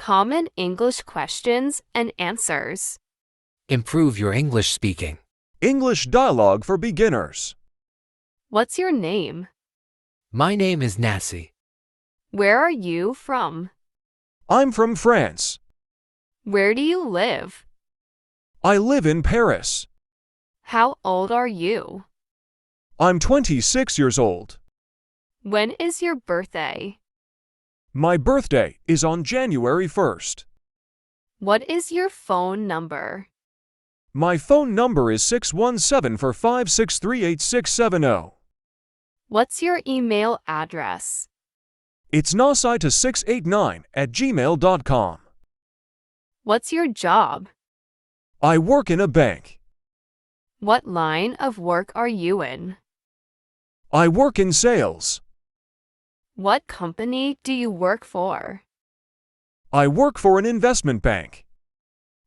Common English questions and answers. Improve your English speaking. English dialogue for beginners. What's your name? My name is Nassi. Where are you from? I'm from France. Where do you live? I live in Paris. How old are you? I'm 26 years old. When is your birthday? My birthday is on January 1st. What is your phone number? My phone number is 617-456-38670. What's your email address? It's nasita689@gmail.com. What's your job? I work in a bank. What line of work are you in? I work in sales. What company do you work for? I work for an investment bank.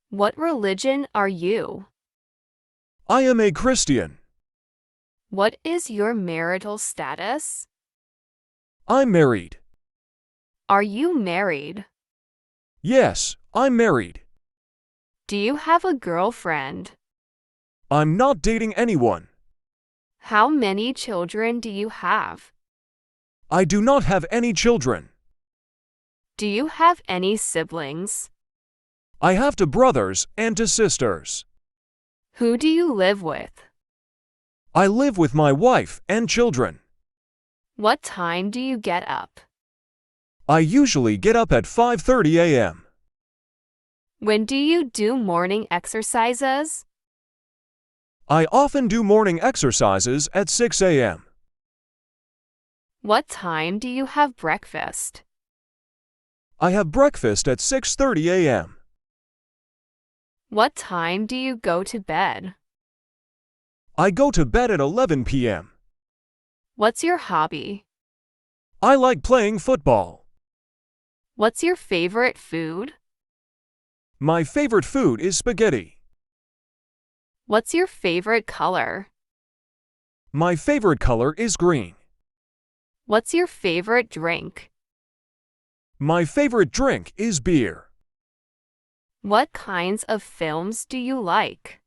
What religion are you? I am a Christian. What is your marital status? I'm married. Are you married? Yes, I'm married. Do you have a girlfriend? I'm not dating anyone. How many children do you have? I do not have any children. Do you have any siblings? I have two brothers and two sisters. Who do you live with? I live with my wife and children. What time do you get up? I usually get up at 5:30 a.m. When do you do morning exercises? I often do morning exercises at 6 a.m. What time do you have breakfast? I have breakfast at 6:30 a.m. What time do you go to bed? I go to bed at 11 p.m. What's your hobby? I like playing football. What's your favorite food? My favorite food is spaghetti. What's your favorite color? My favorite color is green. What's your favorite drink? My favorite drink is beer. What kinds of films do you like?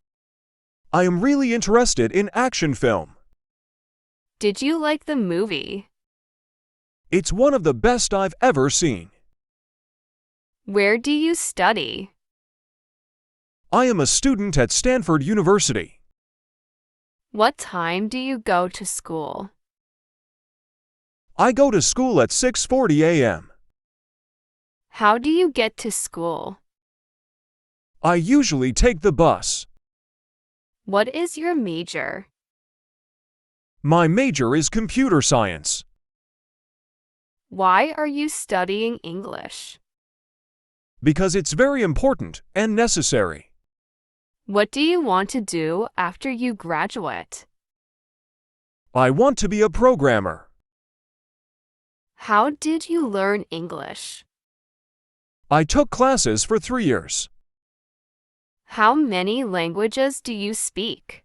I am really interested in action film. Did you like the movie? It's one of the best I've ever seen. Where do you study? I am a student at Stanford University. What time do you go to school? I go to school at 6:40 a.m. How do you get to school? I usually take the bus. What is your major? My major is computer science. Why are you studying English? Because it's very important and necessary. What do you want to do after you graduate? I want to be a programmer. How did you learn English? I took classes for 3 years. How many languages do you speak?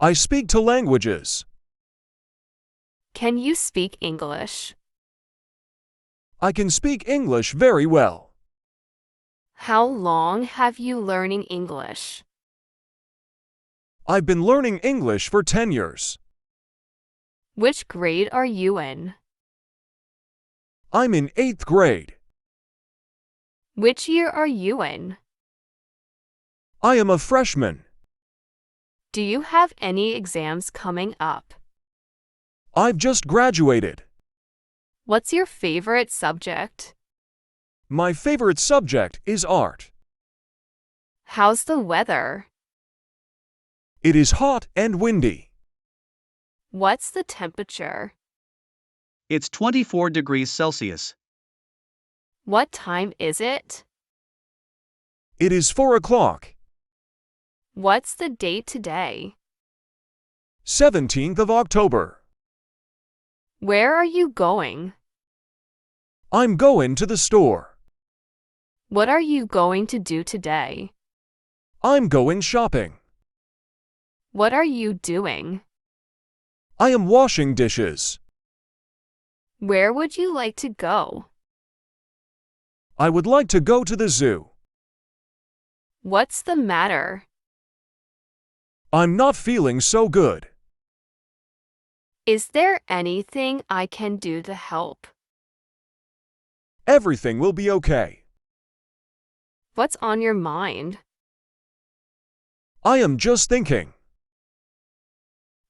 I speak 2 languages. Can you speak English? I can speak English very well. How long have you learning English? I've been learning English for 10 years. Which grade are you in? I'm in 8th grade. Which year are you in? I am a freshman. Do you have any exams coming up? I've just graduated. What's your favorite subject? My favorite subject is art. How's the weather? It is hot and windy. What's the temperature? It's 24 degrees Celsius. What time is it? It is 4 o'clock. What's the date today? 17th of October. Where are you going? I'm going to the store. What are you going to do today? I'm going shopping. What are you doing? I am washing dishes. Where would you like to go? I would like to go to the zoo. What's the matter? I'm not feeling so good. Is there anything I can do to help? Everything will be okay. What's on your mind? I am just thinking.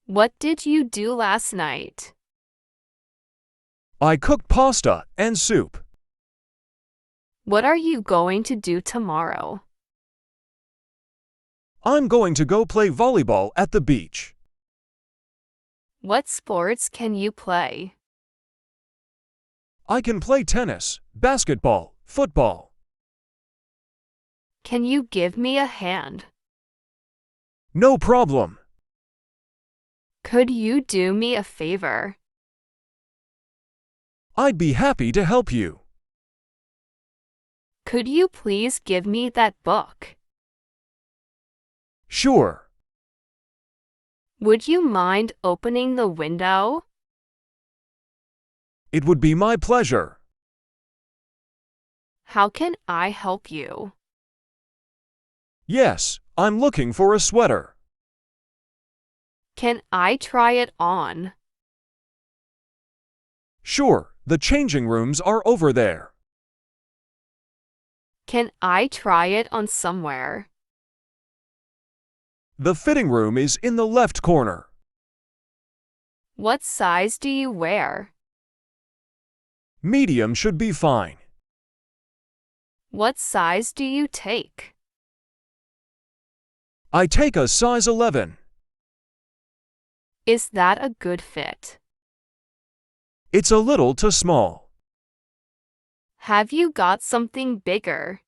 What did you do last night? I cooked pasta and soup. What are you going to do tomorrow? I'm going to go play volleyball at the beach. What sports can you play? I can play tennis, basketball, football. Can you give me a hand? No problem. Could you do me a favor? I'd be happy to help you. Could you please give me that book? Sure. Would you mind opening the window? It would be my pleasure. How can I help you? Yes, I'm looking for a sweater. Can I try it on? Sure, the changing rooms are over there. Can I try it on somewhere? The fitting room is in the left corner. What size do you wear? Medium should be fine. What size do you take? I take a size 11. Is that a good fit? It's a little too small. Have you got something bigger?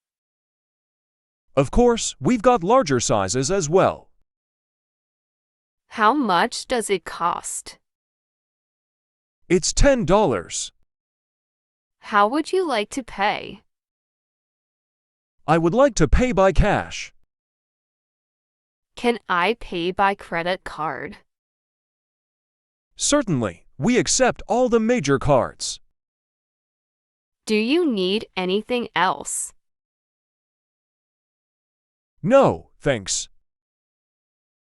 Of course, we've got larger sizes as well. How much does it cost? It's $10. How would you like to pay? I would like to pay by cash. Can I pay by credit card? Certainly, we accept all the major cards. Do you need anything else? No, thanks.